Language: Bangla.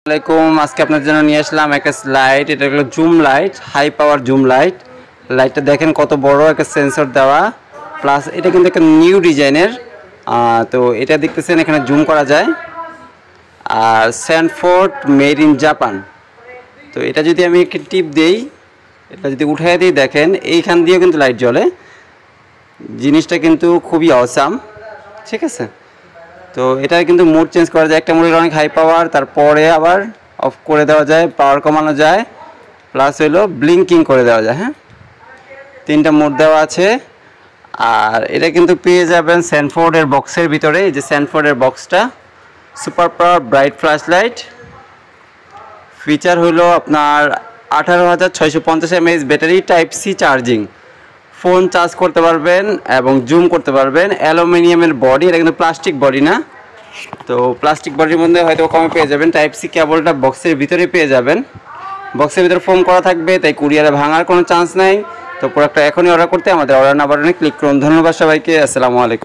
আসসালামাইকুম। আজকে আপনাদের জন্য নিয়ে আসলাম একটা লাইট। এটা হলো zoom light, high power zoom light. লাইটটা দেখেন কত বড়, একটা সেন্সর দেওয়া, প্লাস এটা কিন্তু একটা নিউ ডিজাইনের। তো এটা দেখতেছেন এখানে জুম করা যায়। আর স্যানফোর্ড মেড ইন জাপান। তো এটা যদি আমি একটি টিপ দেই, এটা যদি উঠাই দিই, দেখেন এইখান দিয়েও কিন্তু লাইট জ্বলে। জিনিসটা কিন্তু খুবই অসাম, ঠিক আছে। তো এটা কিন্তু মোড চেঞ্জ করা যায়। একটা মোডের অনেক হাই পাওয়ার, তারপরে আবার অফ করে দেওয়া যায়, পাওয়ার কমানো যায়, প্লাস হলো ব্লিঙ্কিং করে দেওয়া যায়। হ্যাঁ, তিনটা মোড দেওয়া আছে। আর এটা কিন্তু পেয়ে যাবেন স্যানফোর্ডের বক্সের ভিতরে। এই যে স্যানফোর্ডের বক্সটা, super power bright flash light. Feature হলো আপনার 18,650 mAh battery, type C charging, phone charge করতে পারবেন এবং জুম করতে পারবেন। অ্যালুমিনিয়ামের বডি, এটা কিন্তু প্লাস্টিক বডি না। তো প্লাস্টিক বডির মধ্যে হয়তো কমে পেয়ে যাবেন। টাইপ সি কেবলটা বক্সের ভিতরে পেয়ে যাবেন। বক্সের ভিতরে ফোম করা থাকবে, তাই কুরিয়ারে ভাঙার কোনো চান্স নাই। তো প্রোডাক্টটা এখনই অর্ডার করতে আমাদের অর্ডার নাম্বারে ক্লিক করুন। ধন্যবাদ সবাইকে। আসসালামু আলাইকুম।